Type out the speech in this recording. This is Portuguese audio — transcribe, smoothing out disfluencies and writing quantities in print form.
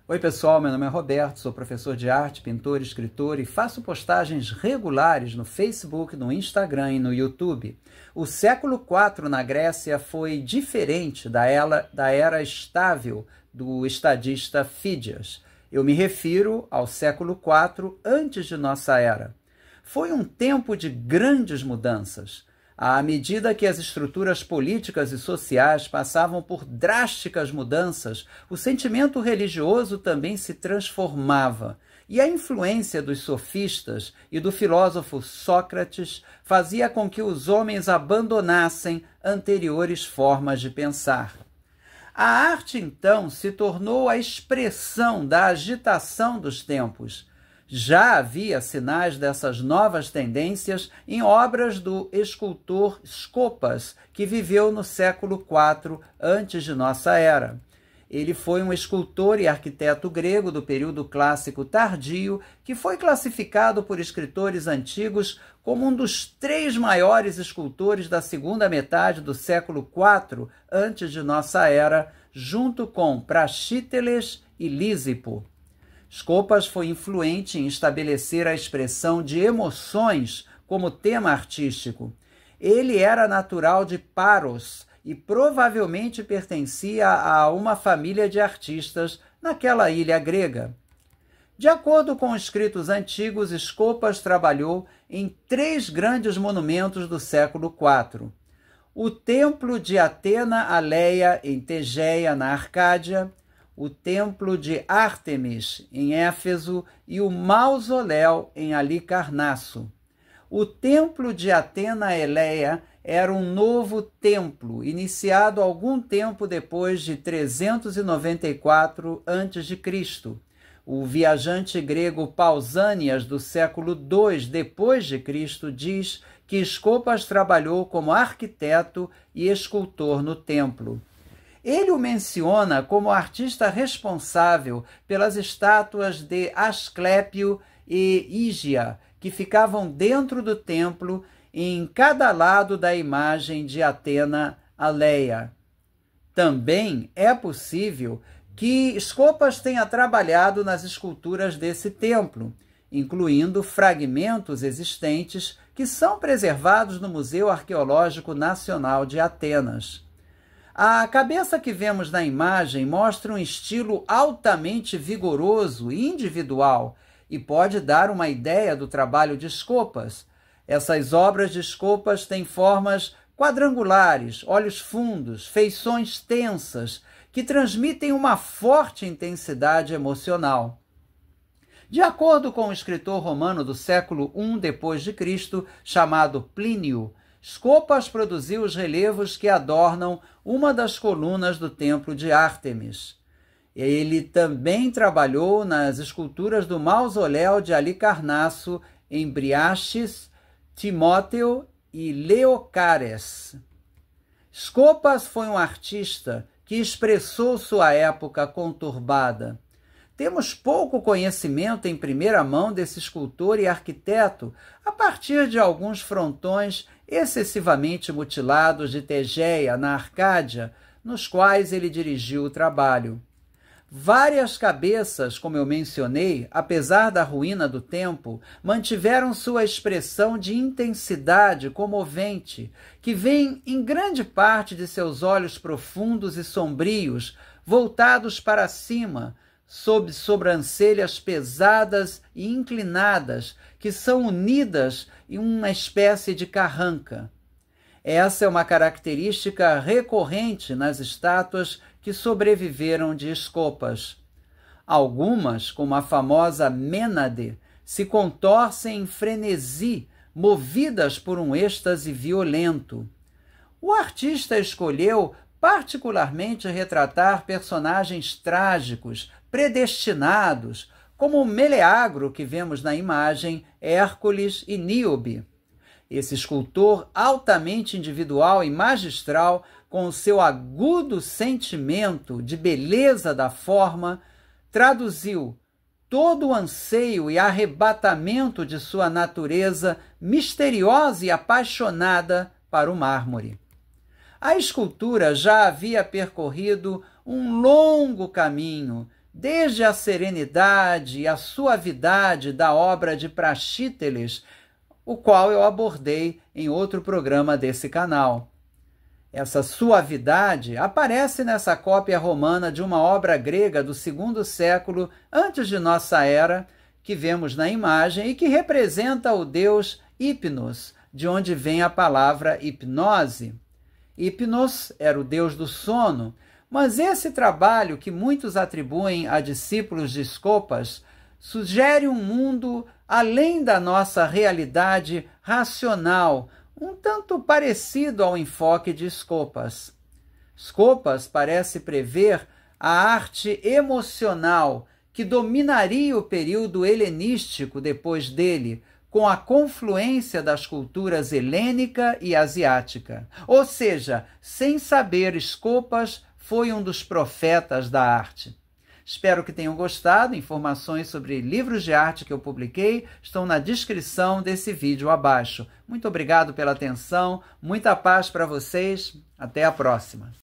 Oi pessoal, meu nome é Roberto, sou professor de arte, pintor, escritor e faço postagens regulares no Facebook, no Instagram e no YouTube. O século IV na Grécia foi diferente da era estável do estadista Fídias. Eu me refiro ao século IV antes de nossa era. Foi um tempo de grandes mudanças. À medida que as estruturas políticas e sociais passavam por drásticas mudanças, o sentimento religioso também se transformava, e a influência dos sofistas e do filósofo Sócrates fazia com que os homens abandonassem anteriores formas de pensar. A arte, então, se tornou a expressão da agitação dos tempos. Já havia sinais dessas novas tendências em obras do escultor Skopas, que viveu no século IV antes de nossa era. Ele foi um escultor e arquiteto grego do período clássico tardio, que foi classificado por escritores antigos como um dos 3 maiores escultores da segunda metade do século IV antes de nossa era, junto com Praxíteles e Lísipo. Skopas foi influente em estabelecer a expressão de emoções como tema artístico. Ele era natural de Paros e provavelmente pertencia a uma família de artistas naquela ilha grega. De acordo com escritos antigos, Skopas trabalhou em 3 grandes monumentos do século IV. O Templo de Atena Aleia, em Tegeia, na Arcádia, o Templo de Ártemis, em Éfeso, e o Mausoléu, em Alicarnasso. O Templo de Atena Eleia era um novo templo, iniciado algum tempo depois de 394 a.C. O viajante grego Pausanias, do século II depois de Cristo, diz que Skopas trabalhou como arquiteto e escultor no templo. Ele o menciona como artista responsável pelas estátuas de Asclépio e Ígia, que ficavam dentro do templo, em cada lado da imagem de Atena Aleia. Também é possível que Skopas tenha trabalhado nas esculturas desse templo, incluindo fragmentos existentes que são preservados no Museu Arqueológico Nacional de Atenas. A cabeça que vemos na imagem mostra um estilo altamente vigoroso e individual e pode dar uma ideia do trabalho de Skopas. Essas obras de Skopas têm formas quadrangulares, olhos fundos, feições tensas, que transmitem uma forte intensidade emocional. De acordo com o escritor romano do século I d.C., chamado Plínio, Skopas produziu os relevos que adornam uma das colunas do templo de Ártemis. Ele também trabalhou nas esculturas do mausoléu de Alicarnasso, em Briáchis, Timóteo e Leocares. Skopas foi um artista que expressou sua época conturbada. Temos pouco conhecimento em primeira mão desse escultor e arquiteto, a partir de alguns frontões excessivamente mutilados de Tegeia, na Arcádia, nos quais ele dirigiu o trabalho. Várias cabeças, como eu mencionei, apesar da ruína do templo, mantiveram sua expressão de intensidade comovente, que vem em grande parte de seus olhos profundos e sombrios, voltados para cima, sob sobrancelhas pesadas e inclinadas, que são unidas em uma espécie de carranca. Essa é uma característica recorrente nas estátuas que sobreviveram de Skopas. Algumas, como a famosa Mênade, se contorcem em frenesi, movidas por um êxtase violento. O artista escolheu particularmente retratar personagens trágicos, predestinados, como Meleagro, que vemos na imagem, Hércules e Níobe. Esse escultor altamente individual e magistral, com o seu agudo sentimento de beleza da forma, traduziu todo o anseio e arrebatamento de sua natureza misteriosa e apaixonada para o mármore. A escultura já havia percorrido um longo caminho desde a serenidade e a suavidade da obra de Praxíteles, o qual eu abordei em outro programa desse canal. Essa suavidade aparece nessa cópia romana de uma obra grega do segundo século antes de nossa era, que vemos na imagem e que representa o deus Hipnos, de onde vem a palavra hipnose. Hipnos era o deus do sono, mas esse trabalho, que muitos atribuem a discípulos de Scopas, sugere um mundo além da nossa realidade racional, um tanto parecido ao enfoque de Scopas. Scopas parece prever a arte emocional que dominaria o período helenístico depois dele, com a confluência das culturas helênica e asiática. Ou seja, sem saber, Scopas foi um dos profetas da arte. Espero que tenham gostado. Informações sobre livros de arte que eu publiquei estão na descrição desse vídeo abaixo. Muito obrigado pela atenção, muita paz para vocês. Até a próxima.